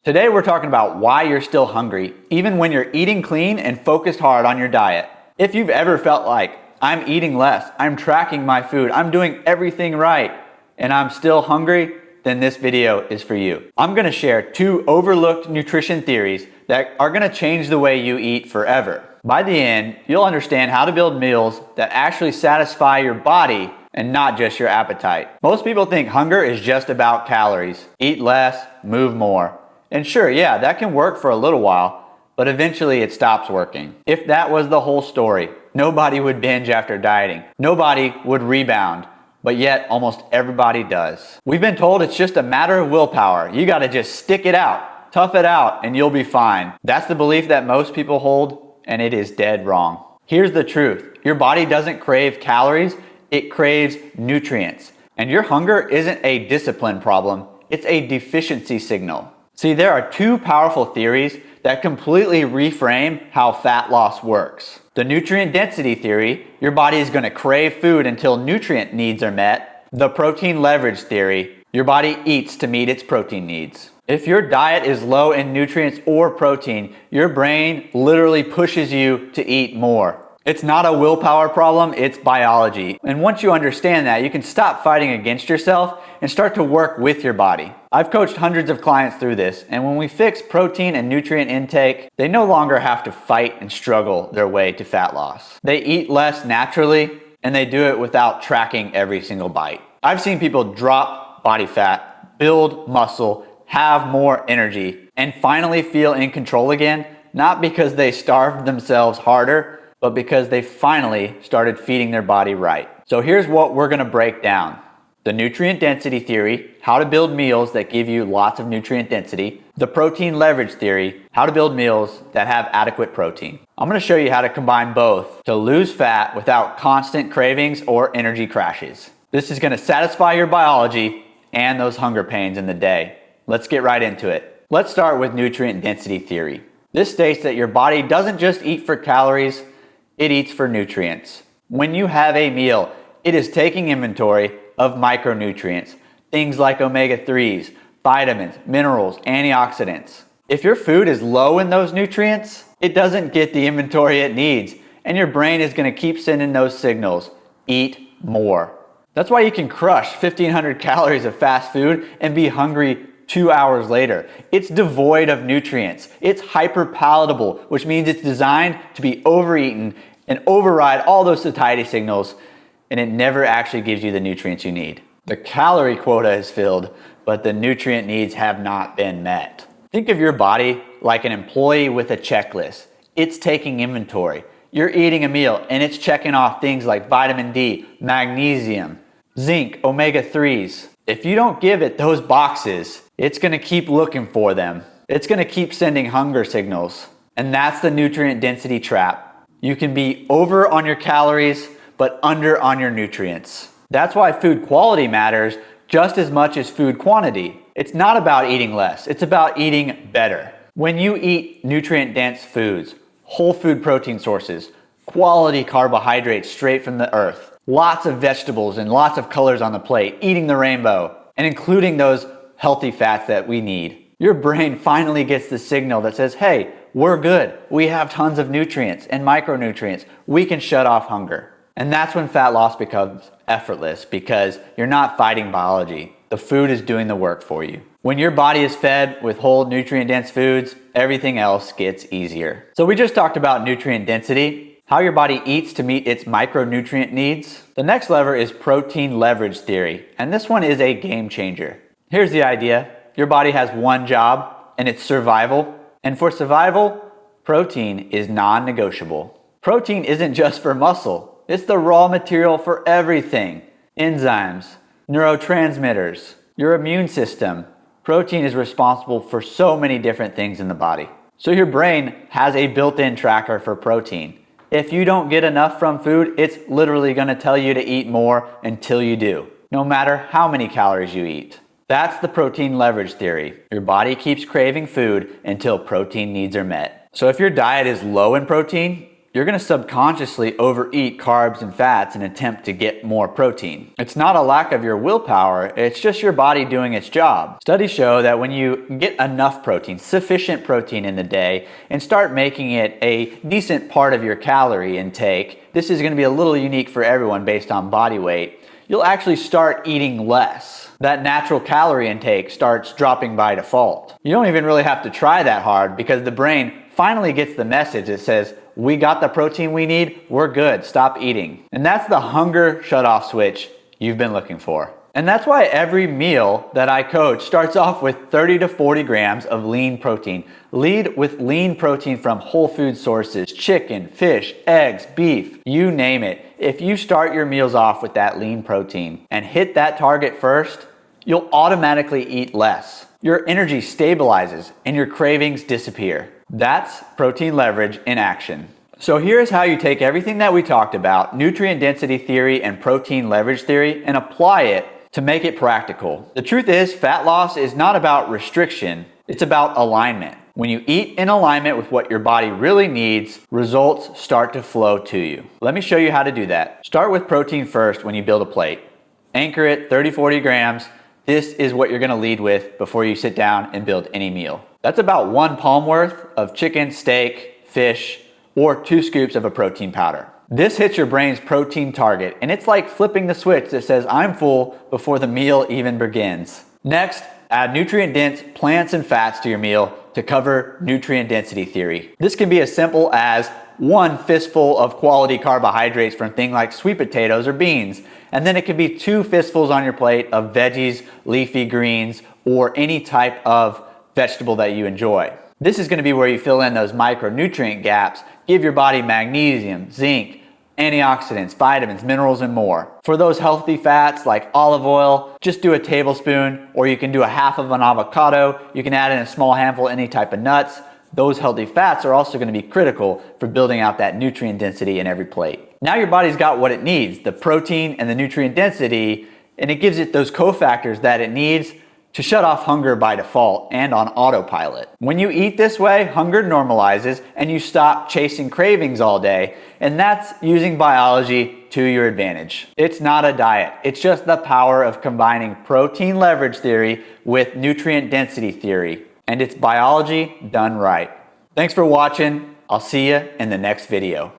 Today we're talking about why you're still hungry, even when you're eating clean and focused hard on your diet. If you've ever felt like, I'm eating less, I'm tracking my food, I'm doing everything right, and I'm still hungry, then this video is for you. I'm gonna share 2 overlooked nutrition theories that are gonna change the way you eat forever. By the end, you'll understand how to build meals that actually satisfy your body and not just your appetite. Most people think hunger is just about calories. Eat less, move more. And sure, yeah, that can work for a little while, but eventually it stops working. If that was the whole story, nobody would binge after dieting. Nobody would rebound, but yet almost everybody does. We've been told it's just a matter of willpower. You gotta just stick it out, tough it out, and you'll be fine. That's the belief that most people hold, and it is dead wrong. Here's the truth. Your body doesn't crave calories, it craves nutrients. And your hunger isn't a discipline problem, it's a deficiency signal. See, there are 2 powerful theories that completely reframe how fat loss works. The nutrient density theory, your body is going to crave food until nutrient needs are met. The protein leverage theory, your body eats to meet its protein needs. If your diet is low in nutrients or protein, your brain literally pushes you to eat more. It's not a willpower problem, it's biology. And once you understand that, you can stop fighting against yourself and start to work with your body. I've coached hundreds of clients through this, and when we fix protein and nutrient intake, they no longer have to fight and struggle their way to fat loss. They eat less naturally, and they do it without tracking every single bite. I've seen people drop body fat, build muscle, have more energy, and finally feel in control again, not because they starved themselves harder, but because they finally started feeding their body right. So here's what we're gonna break down. The nutrient density theory, how to build meals that give you lots of nutrient density. The protein leverage theory, how to build meals that have adequate protein. I'm gonna show you how to combine both to lose fat without constant cravings or energy crashes. This is gonna satisfy your biology and those hunger pains in the day. Let's get right into it. Let's start with nutrient density theory. This states that your body doesn't just eat for calories, it eats for nutrients. When you have a meal, it is taking inventory of micronutrients, things like omega-3s, vitamins, minerals, antioxidants. If your food is low in those nutrients, it doesn't get the inventory it needs, and your brain is gonna keep sending those signals. Eat more. That's why you can crush 1,500 calories of fast food and be hungry 2 hours later. It's devoid of nutrients. It's hyper-palatable, which means it's designed to be overeaten and override all those satiety signals, and it never actually gives you the nutrients you need. The calorie quota is filled, but the nutrient needs have not been met. Think of your body like an employee with a checklist. It's taking inventory. You're eating a meal and it's checking off things like vitamin D, magnesium, zinc, omega-3s. If you don't give it those boxes, it's gonna keep looking for them. It's gonna keep sending hunger signals. And that's the nutrient density trap. You can be over on your calories, but under on your nutrients. That's why food quality matters just as much as food quantity. It's not about eating less, it's about eating better. When you eat nutrient-dense foods, whole food protein sources, quality carbohydrates straight from the earth, lots of vegetables and lots of colors on the plate, eating the rainbow, and including those healthy fats that we need, your brain finally gets the signal that says, hey, we're good. We have tons of nutrients and micronutrients. We can shut off hunger. And that's when fat loss becomes effortless because you're not fighting biology. The food is doing the work for you. When your body is fed with whole nutrient-dense foods, everything else gets easier. So we just talked about nutrient density, how your body eats to meet its micronutrient needs. The next lever is protein leverage theory, and this one is a game changer. Here's the idea. Your body has one job, and it's survival. And for survival, protein is non-negotiable. Protein isn't just for muscle. It's the raw material for everything. Enzymes, neurotransmitters, your immune system. Protein is responsible for so many different things in the body. So your brain has a built-in tracker for protein. If you don't get enough from food, it's literally gonna tell you to eat more until you do, no matter how many calories you eat. That's the protein leverage theory. Your body keeps craving food until protein needs are met. So if your diet is low in protein, you're going to subconsciously overeat carbs and fats in an attempt to get more protein. It's not a lack of your willpower, it's just your body doing its job. Studies show that when you get enough protein, sufficient protein in the day, and start making it a decent part of your calorie intake, this is going to be a little unique for everyone based on body weight, you'll actually start eating less. That natural calorie intake starts dropping by default. You don't even really have to try that hard because the brain finally gets the message that says, we got the protein we need, we're good, stop eating. And that's the hunger shutoff switch you've been looking for. And that's why every meal that I coach starts off with 30 to 40 grams of lean protein. Lead with lean protein from whole food sources, chicken, fish, eggs, beef, you name it. If you start your meals off with that lean protein and hit that target first, you'll automatically eat less. Your energy stabilizes and your cravings disappear. That's protein leverage in action. So here's how you take everything that we talked about, nutrient density theory and protein leverage theory, and apply it to make it practical. The truth is, fat loss is not about restriction, it's about alignment. When you eat in alignment with what your body really needs, results start to flow to you. Let me show you how to do that. Start with protein first when you build a plate. Anchor it 30-40 grams. This is what you're gonna lead with before you sit down and build any meal. That's about 1 palm worth of chicken, steak, fish, or 2 scoops of a protein powder. This hits your brain's protein target, and it's like flipping the switch that says, I'm full before the meal even begins. Next, add nutrient-dense plants and fats to your meal to cover nutrient density theory. This can be as simple as 1 fistful of quality carbohydrates from things like sweet potatoes or beans, and then it could be 2 fistfuls on your plate of veggies, leafy greens, or any type of vegetable that you enjoy. This is going to be where you fill in those micronutrient gaps, give your body magnesium, zinc, antioxidants, vitamins, minerals, and more. For those healthy fats like olive oil, just do a tablespoon, or you can do a half of an avocado. You can add in a small handful of any type of nuts. Those healthy fats are also going to be critical for building out that nutrient density in every plate. Now your body's got what it needs, the protein and the nutrient density, and it gives it those cofactors that it needs to shut off hunger by default and on autopilot. When you eat this way, hunger normalizes and you stop chasing cravings all day, and that's using biology to your advantage. It's not a diet, it's just the power of combining protein leverage theory with nutrient density theory, and it's biology done right. Thanks for watching. I'll see you in the next video.